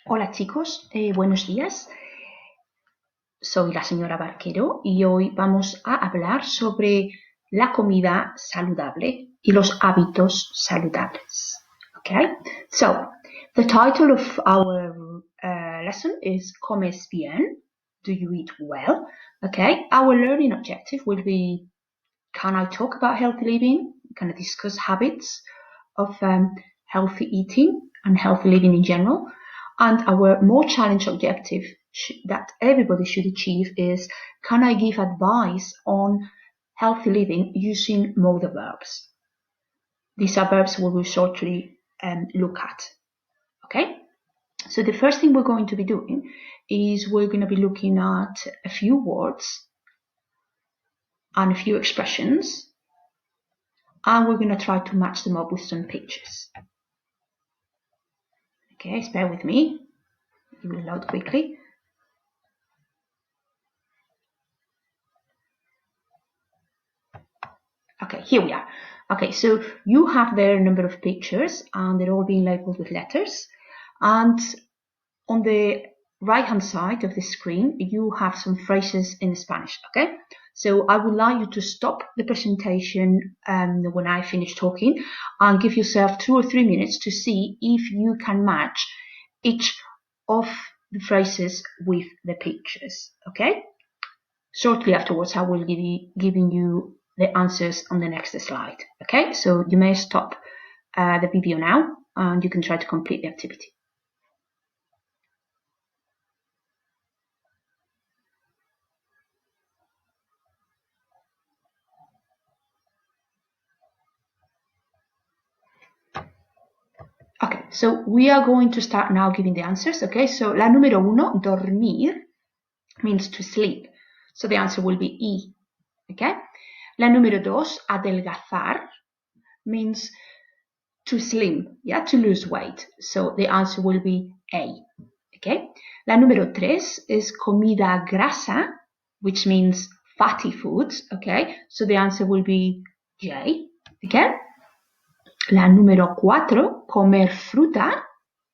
Hola chicos, buenos días. Soy la señora Barquero y hoy vamos a hablar sobre la comida saludable y los hábitos saludables. Okay, so the title of our lesson is Comes bien? Do you eat well? Okay, our learning objective will be: can I talk about healthy living? Can I discuss habits of healthy eating and healthy living in general? And our more challenging objective that everybody should achieve is: can I give advice on healthy living using modal verbs? These are verbs we will shortly look at. Okay? So the first thing we're going to be doing is we're going to be looking at a few words and a few expressions, and we're going to try to match them up with some pictures. Okay, bear with me. It will load quickly. Okay, here we are. Okay, so you have there a number of pictures and they're all being labeled with letters. And on the right-hand side of the screen, you have some phrases in Spanish, okay? So I would like you to stop the presentation when I finish talking and give yourself 2 or 3 minutes to see if you can match each of the phrases with the pictures, okay? Shortly afterwards, I will be giving you the answers on the next slide, okay? So you may stop the video now and you can try to complete the activity. Okay, so we are going to start now giving the answers, okay? So la número 1, dormir, means to sleep. So the answer will be I, okay? La número 2, adelgazar, means to slim, yeah, to lose weight. So the answer will be A, okay? La número 3 is comida grasa, which means fatty foods, okay? So the answer will be J, okay? La número 4, comer fruta.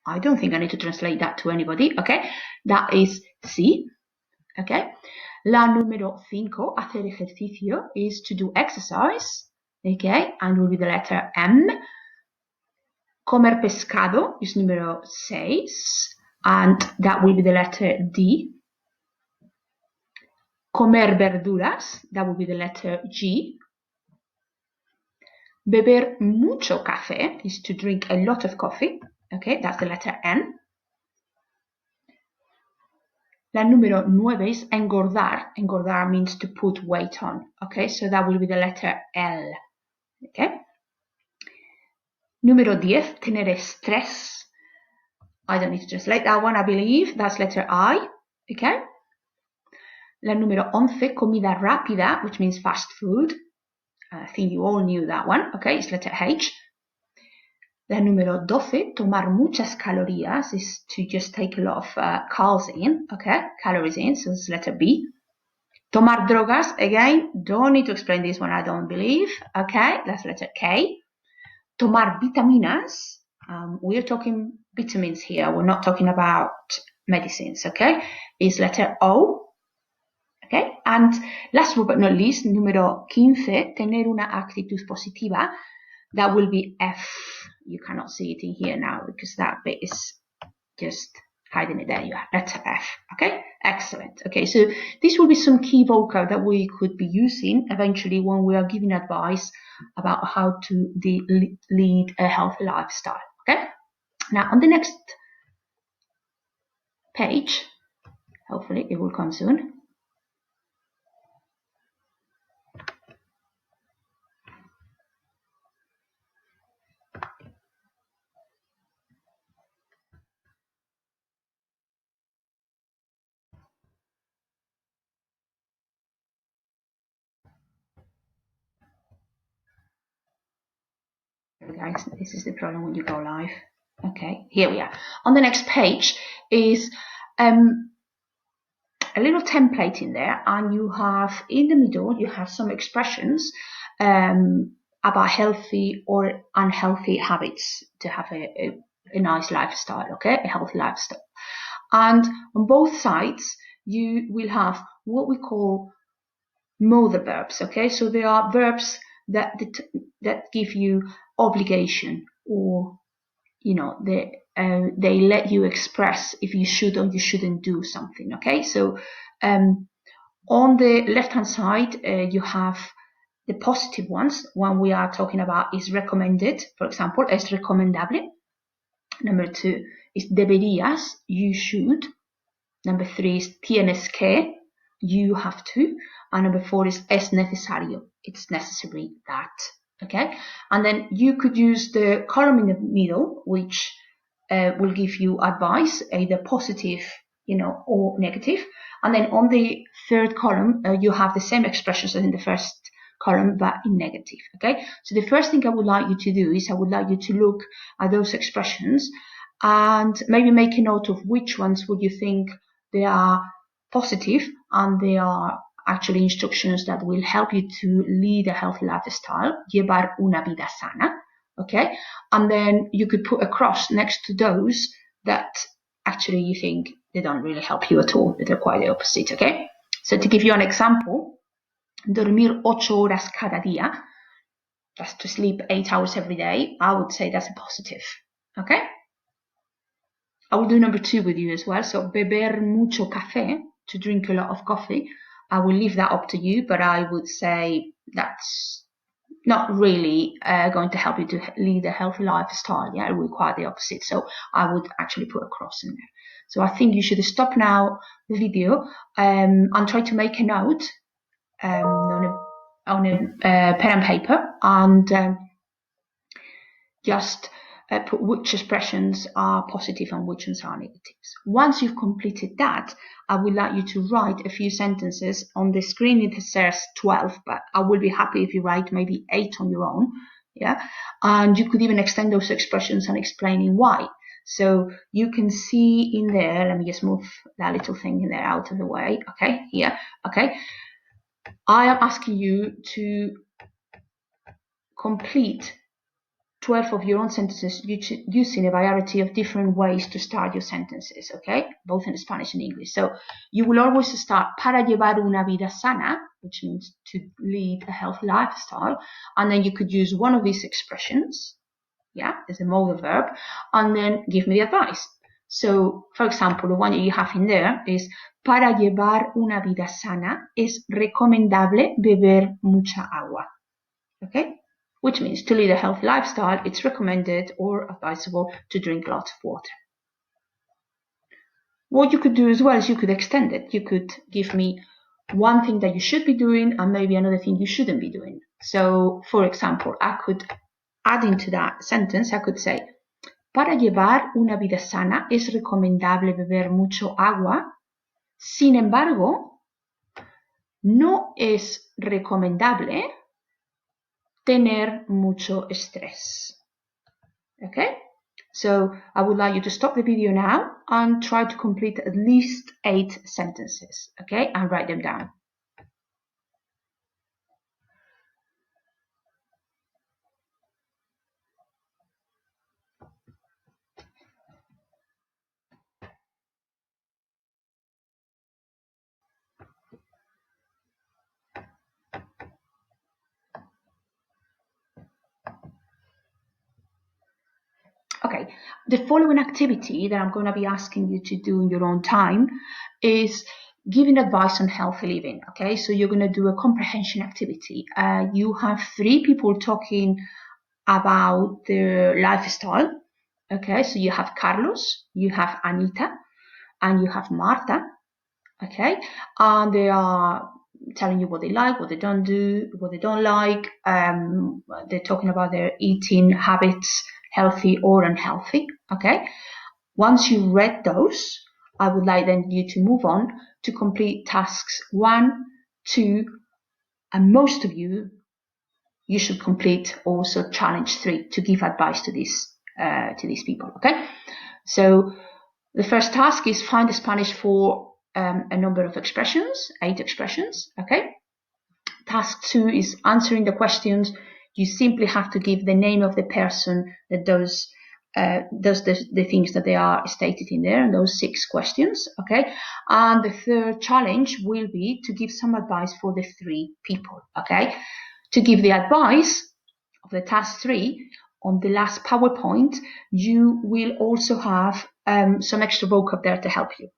I don't think I need to translate that to anybody, okay? That is C, okay? La número 5, hacer ejercicio, is to do exercise, okay? And will be the letter M. Comer pescado is número 6, and that will be the letter D. Comer verduras, that will be the letter G. Beber mucho café is to drink a lot of coffee. Okay, that's the letter N. La número 9 is engordar. Engordar means to put weight on. Okay, so that will be the letter L. Okay. Número 10, tener estrés. I don't need to translate that one, I believe. That's letter I. Okay. La número 11, comida rápida, which means fast food. I think you all knew that one. Okay, it's letter H. La número 12, tomar muchas calorías, is to just take a lot of calories in, okay, calories in, so it's letter B. Tomar drogas, again, don't need to explain this one, I don't believe, okay, that's letter K. Tomar vitaminas, we're talking vitamins here, we're not talking about medicines, okay, is letter O. Okay, and last but not least, número 15, tener una actitud positiva, that will be F. You cannot see it in here now because that bit is just hiding it there. You have letter F. Okay, excellent. Okay, so this will be some key vocab that we could be using eventually when we are giving advice about how to lead a healthy lifestyle. Okay, now on the next page, hopefully it will come soon. Guys, this is the problem when you go live. Okay, here we are. On the next page is a little template in there, and you have in the middle you have some expressions about healthy or unhealthy habits to have a a nice lifestyle, okay, a healthy lifestyle. And on both sides, you will have what we call modal verbs, okay? So they are verbs that give you obligation, or they let you express if you should or you shouldn't do something, okay? So on the left hand side, you have the positive ones. One we are talking about is recommended. For example, es recomendable. Number 2 is deberías, you should. Number 3 is tienes que, you have to. And number 4 is es necesario, it's necessary that. Okay, and then you could use the column in the middle, which will give you advice, either positive, or negative. And then on the third column, you have the same expressions as in the first column, but in negative. Okay, so the first thing I would like you to do is I would like you to look at those expressions and maybe make a note of which ones would you think they are positive and they are actually instructions that will help you to lead a healthy lifestyle, llevar una vida sana, okay? And then you could put a cross next to those that actually you think they don't really help you at all, that they're quite the opposite, okay? So to give you an example, dormir 8 horas cada día, that's to sleep 8 hours every day, I would say that's a positive, okay? I will do number 2 with you as well. So beber mucho café, to drink a lot of coffee. I will leave that up to you, but I would say that's not really going to help you to lead a healthy lifestyle. Yeah, it will require the opposite. So I would actually put a cross in there. So I think you should stop now the video and try to make a note on a pen and paper and just put which expressions are positive and which ones are negatives. Once you've completed that, I would like you to write a few sentences. On the screen it says 12, but I will be happy if you write maybe 8 on your own. Yeah, and you could even extend those expressions and explaining why. So you can see in there, let me just move that little thing in there out of the way. Okay, here, okay. I am asking you to complete 12 of your own sentences using a variety of different ways to start your sentences, okay? Both in Spanish and English. So you will always start para llevar una vida sana, which means to lead a healthy lifestyle. And then you could use one of these expressions, yeah, as a modal verb, and then give me the advice. So, for example, the one that you have in there is para llevar una vida sana es recomendable beber mucha agua, okay? Which means to lead a healthy lifestyle, it's recommended or advisable to drink lots of water. What you could do as well is you could extend it. You could give me one thing that you should be doing and maybe another thing you shouldn't be doing. So, for example, I could add into that sentence, I could say, para llevar una vida sana es recomendable beber mucho agua. Sin embargo, no es recomendable tener mucho estrés. Okay? So I would like you to stop the video now and try to complete at least 8 sentences. Okay? And write them down. Okay, the following activity that I'm going to be asking you to do in your own time is giving advice on healthy living. Okay, so you're going to do a comprehension activity. You have 3 people talking about their lifestyle. Okay, so you have Carlos, you have Anita, and you have Marta. Okay, and they are telling you what they like, what they don't do, what they don't like. They're talking about their eating habits, healthy or unhealthy. Okay, once you read those, I would like then you to move on to complete tasks 1, 2, and most of you should complete also challenge 3 to give advice to these people. Okay, so the first task is find the Spanish for a number of expressions, 8 expressions. Okay, task 2 is answering the questions. You simply have to give the name of the person that those those the things that they are stated in there, and those 6 questions, okay? And the third challenge will be to give some advice for the 3 people, okay? To give the advice of the task 3, on the last PowerPoint, you will also have some extra vocab there to help you,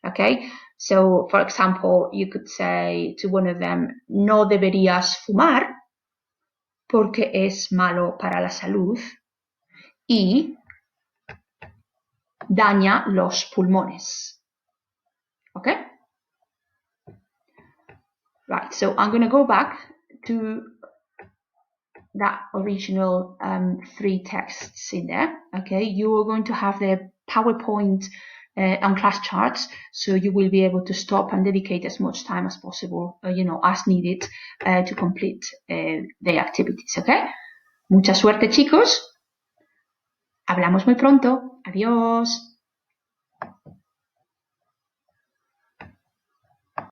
okay? So, for example, you could say to one of them, no deberías fumar porque es malo para la salud y daña los pulmones. Okay? Right, so I'm going to go back to that original 3 texts in there. Okay, you are going to have the PowerPoint and class charts, so you will be able to stop and dedicate as much time as possible, as needed, to complete the activities. Okay? Mucha suerte, chicos. Hablamos muy pronto. Adiós.